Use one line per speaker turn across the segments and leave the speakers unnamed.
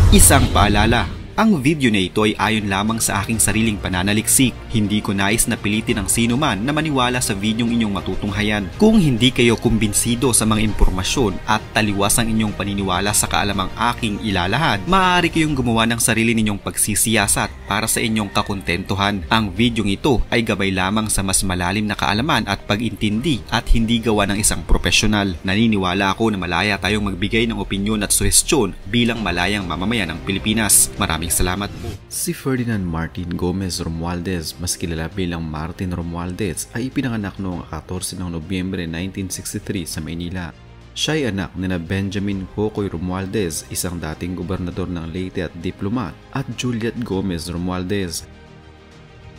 Isang paalala, ang video na ito ay ayon lamang sa aking sariling pananaliksik. Hindi ko nais na pilitin ang sino man na maniwala sa videong inyong matutunghayan. Kung hindi kayo kumbinsido sa mga impormasyon at taliwas ang inyong paniniwala sa kaalamang aking ilalahad, maaari kayong gumawa ng sarili ninyong pagsisiyasat para sa inyong kakontentuhan. Ang videong ito ay gabay lamang sa mas malalim na kaalaman at pag-intindi at hindi gawa ng isang profesional. Naniniwala ako na malaya tayong magbigay ng opinyon at suhestyon bilang malayang mamamayan ng Pilipinas. Maraming salamat po. Si Ferdinand Martin Gomez Romualdez, mas kilala bilang Martin Romualdez, ay ipinanganak noong 14 ng Nobyembre 1963 sa Maynila. Siya ay anak ni Benjamin Cocoy Romualdez, isang dating gobernador ng Leyte at diplomat, at Juliet Gomez Romualdez.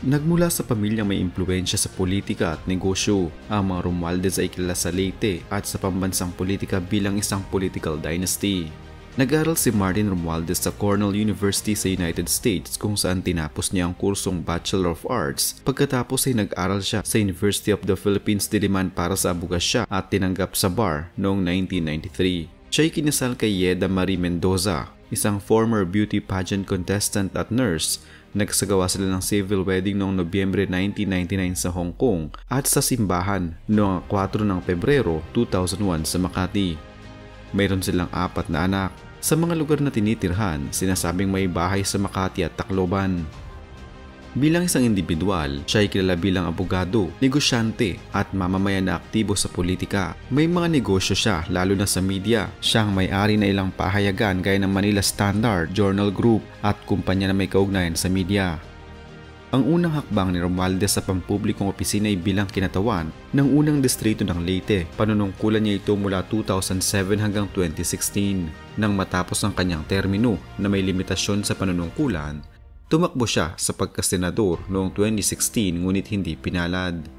Nagmula sa pamilyang may impluwensya sa politika at negosyo, ang mga Romualdez ay kilala sa Leyte at sa pambansang politika bilang isang political dynasty. Nag-aral si Martin Romualdez sa Cornell University sa United States kung saan tinapos niya ang kursong Bachelor of Arts. Pagkatapos ay nag-aral siya sa University of the Philippines Diliman para sa abogasya at tinanggap sa bar noong 1993. Siya ay kinasal kay Yeda Marie Mendoza, isang former beauty pageant contestant at nurse. Nagsagawa sila ng civil wedding noong Nobyembre 1999 sa Hong Kong at sa simbahan noong 4 ng Pebrero 2001 sa Makati. Mayroon silang 4 na anak. Sa mga lugar na tinitirhan, sinasabing may bahay sa Makati at Tacloban. Bilang isang individual, siya ay kilala bilang abogado, negosyante at mamamayan na aktibo sa politika. May mga negosyo siya lalo na sa media. Siya ang may-ari na ilang pahayagan gaya ng Manila Standard, Journal Group at kumpanya na may kaugnayan sa media. Ang unang hakbang ni Romualdez sa pampublikong opisina ay bilang kinatawan ng unang distrito ng Leyte. Panunungkulan niya ito mula 2007 hanggang 2016. Nang matapos ang kanyang termino na may limitasyon sa panunungkulan, tumakbo siya sa pagkasenador noong 2016 ngunit hindi pinalad.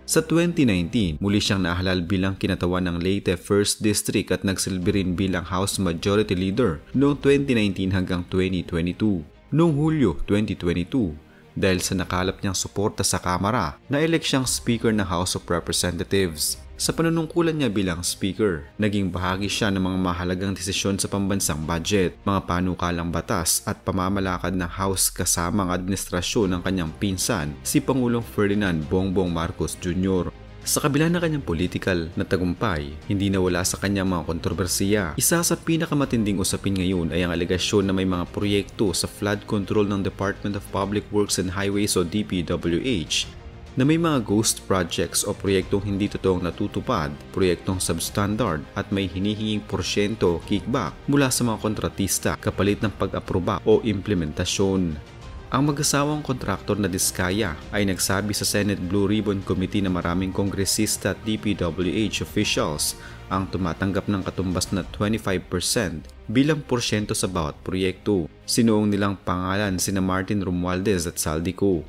Sa 2019, muli siyang nahalal bilang kinatawan ng Leyte 1st District at nagsilbi rin bilang House Majority Leader noong 2019 hanggang 2022. Noong Hulyo 2022, dahil sa nakalap niyang suporta sa Kamara, na-elect siyang Speaker ng House of Representatives. Sa panunungkulan niya bilang Speaker, naging bahagi siya ng mga mahalagang desisyon sa pambansang budget, mga panukalang batas at pamamalakad ng House kasama ang administrasyon ng kanyang pinsan, si Pangulong Ferdinand Bongbong Marcos Jr. Sa kabila ng kanyang political na tagumpay, hindi nawala sa kanyang mga kontrobersiya. Isa sa pinakamatinding usapin ngayon ay ang alegasyon na may mga proyekto sa flood control ng Department of Public Works and Highways o DPWH na may mga ghost projects o proyektong hindi totoong natutupad, proyektong substandard at may hinihinging porsyento kickback mula sa mga kontratista kapalit ng pag-aproba o implementasyon. Ang mag-asawang kontraktor na Diskaya ay nagsabi sa Senate Blue Ribbon Committee na maraming kongresista at DPWH officials ang tumatanggap ng katumbas na 25% bilang porsyento sa bawat proyekto. Sinuong nilang pangalan sina Martin Romualdez at Saldico.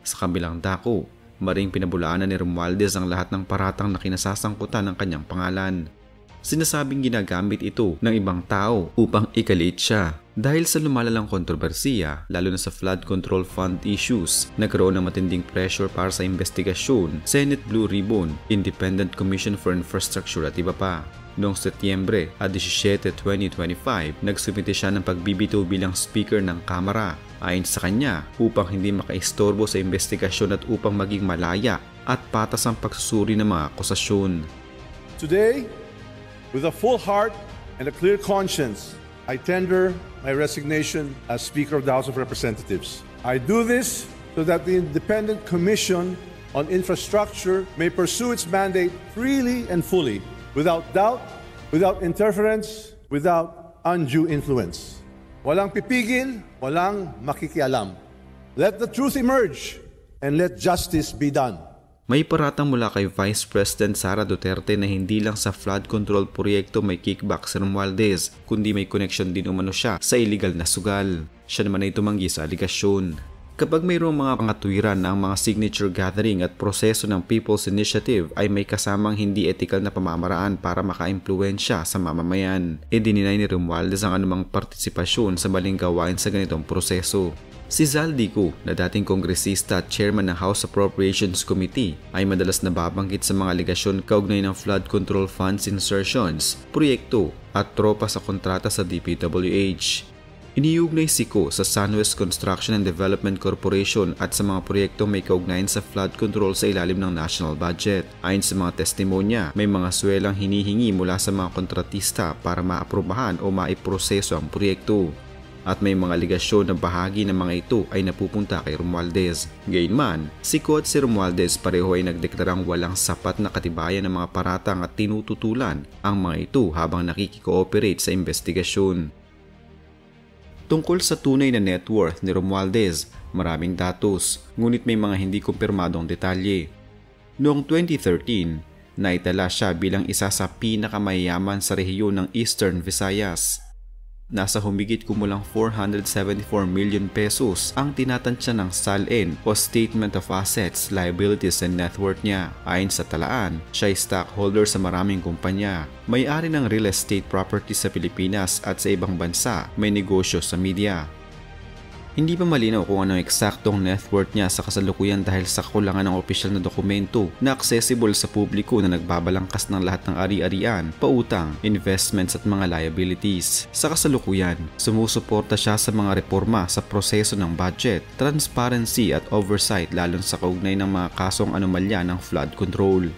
Sa kabilang dako, maring pinabulaanan ni Romualdez ang lahat ng paratang na kinasasangkutan ng kanyang pangalan. Sinasabing ginagamit ito ng ibang tao upang ikaliit siya. Dahil sa lumalalang kontrobersiya, lalo na sa flood control fund issues, nagkaroon ng matinding pressure para sa investigasyon, Senate Blue Ribbon, Independent Commission for Infrastructure at iba pa. Noong Setyembre 17, 2025, nagsumite siya ng pagbibitaw bilang Speaker ng Kamara. Ayon sa kanya, upang hindi makaistorbo sa investigasyon at upang maging malaya at patas ang pagsusuri ng mga akusasyon.
Today, with a full heart and a clear conscience, I tender my resignation as Speaker of the House of Representatives. I do this so that the Independent Commission on Infrastructure may pursue its mandate freely and fully, without doubt, without interference, without undue influence. Walang pipigil, walang makikialam. Let the truth emerge and let justice be done.
May paratang mula kay Vice President Sara Duterte na hindi lang sa flood control proyekto may kickback si Romualdez, kundi may connection din umano siya sa illegal na sugal. Siya naman ay tumanggi sa aligasyon. Kapag mayroong mga pangatuwiran na ang mga signature gathering at proseso ng People's Initiative ay may kasamang hindi ethical na pamamaraan para maka-impluwensya sa mamamayan, dininay ni Romualdez ang anumang partisipasyon sa maling gawain sa ganitong proseso. Si Zaldico, na dating kongresista at chairman ng House Appropriations Committee, ay madalas nababanggit sa mga aligasyon kaugnay ng flood control funds insertions, proyekto at tropa sa kontrata sa DPWH. Iniugnay si Ko sa Sunwest Construction and Development Corporation at sa mga proyektong may kaugnayan sa flood control sa ilalim ng national budget. Ayon sa mga testimonya, may mga swelang hinihingi mula sa mga kontratista para maaprubahan o maiproseso ang proyekto. At may mga aligasyon na bahagi ng mga ito ay napupunta kay Romualdez. Gayunman, si Ko at si Romualdez pareho ay nagdeklarang walang sapat na katibayan ng mga paratang at tinututulan ang mga ito habang nakikikooperate sa investigasyon. Tungkol sa tunay na net worth ni Romualdez, maraming datos, ngunit may mga hindi kumpirmadong detalye. Noong 2013, naitala siya bilang isa sa pinakamayayaman sa rehiyon ng Eastern Visayas. Nasa humigit kumulang 474 million pesos ang tinatansya ng SALN o Statement of Assets, Liabilities and Net Worth niya. Ayon sa talaan, siya ay stockholder sa maraming kumpanya, may-ari ng real estate property sa Pilipinas at sa ibang bansa, may negosyo sa media. Hindi pa malinaw kung ano eksaktong net worth niya sa kasalukuyan dahil sa kakulangan ng opisyal na dokumento na accessible sa publiko na nagbabalangkas ng lahat ng ari-arian, pautang, investments at mga liabilities. Sa kasalukuyan, sumusuporta siya sa mga reforma sa proseso ng budget, transparency at oversight lalo sa kaugnay ng mga kasong anomalya ng flood control.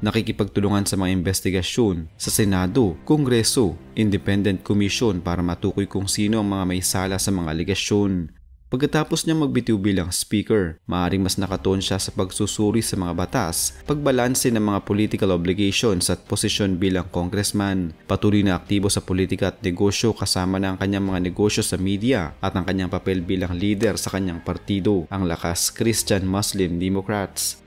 Nakikipagtulungan sa mga investigasyon sa Senado, Kongreso, Independent Commission para matukoy kung sino ang mga may sala sa mga aligasyon. Pagkatapos niya magbitiw bilang speaker, maaaring mas nakatuon siya sa pagsusuri sa mga batas, pagbalanse ng mga political obligations at posisyon bilang congressman. Patuloy na aktibo sa politika at negosyo kasama na ang kanyang mga negosyo sa media at ang kanyang papel bilang leader sa kanyang partido, ang Lakas Christian Muslim Democrats.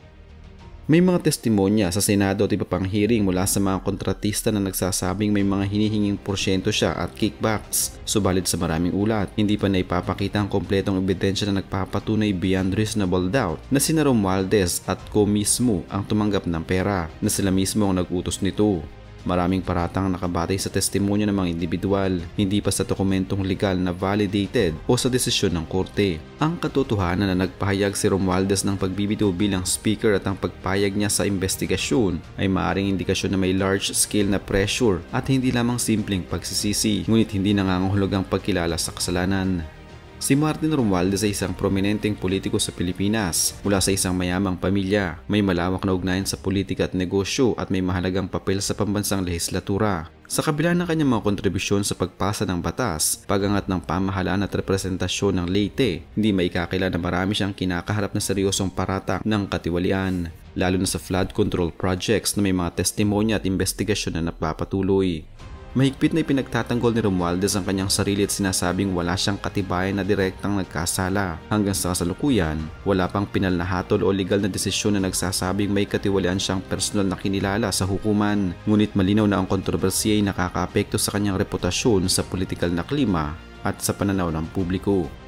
May mga testimonya sa Senado at iba pang hearing mula sa mga kontratista na nagsasabing may mga hinihinging porsyento siya at kickbacks. Subalit sa maraming ulat, hindi pa naipapakita ang kompletong ebidensya na nagpapatunay beyond reasonable doubt na sina Romualdez at Ko mismo ang tumanggap ng pera, na sila mismo ang nag-utos nito. Maraming paratang nakabatay sa testimonya ng mga individual, hindi pa sa dokumentong legal na validated o sa desisyon ng korte. Ang katotohanan na nagpahayag si Romualdez ng pagbibitaw bilang speaker at ang pagpayag niya sa investigasyon ay maaaring indikasyon na may large-scale na pressure at hindi lamang simpleng pagsisisi, ngunit hindi nangangahulugang pagkilala sa kasalanan. Si Martin Romualdez ay isang prominenteng politiko sa Pilipinas mula sa isang mayamang pamilya. May malawak na ugnayan sa politika at negosyo at may mahalagang papel sa pambansang lehislatura. Sa kabila ng kanyang mga kontribusyon sa pagpasa ng batas, pagangat ng pamahalaan at representasyon ng Leyte, hindi maikakila na marami siyang kinakaharap na seryosong paratang ng katiwalian, lalo na sa flood control projects na may mga testimonya at investigasyon na napapatuloy. Mahigpit na ipinagtatanggol ni Romualdez ang kanyang sarili at sinasabing wala siyang katibayan na direktang nagkasala. Hanggang sa kasalukuyan, wala pang pinal na hatol o legal na desisyon na nagsasabing may katiwalian siyang personal na kinilala sa hukuman. Ngunit malinaw na ang kontrobersiya ay nakakaapekto sa kanyang reputasyon sa politikal na klima at sa pananaw ng publiko.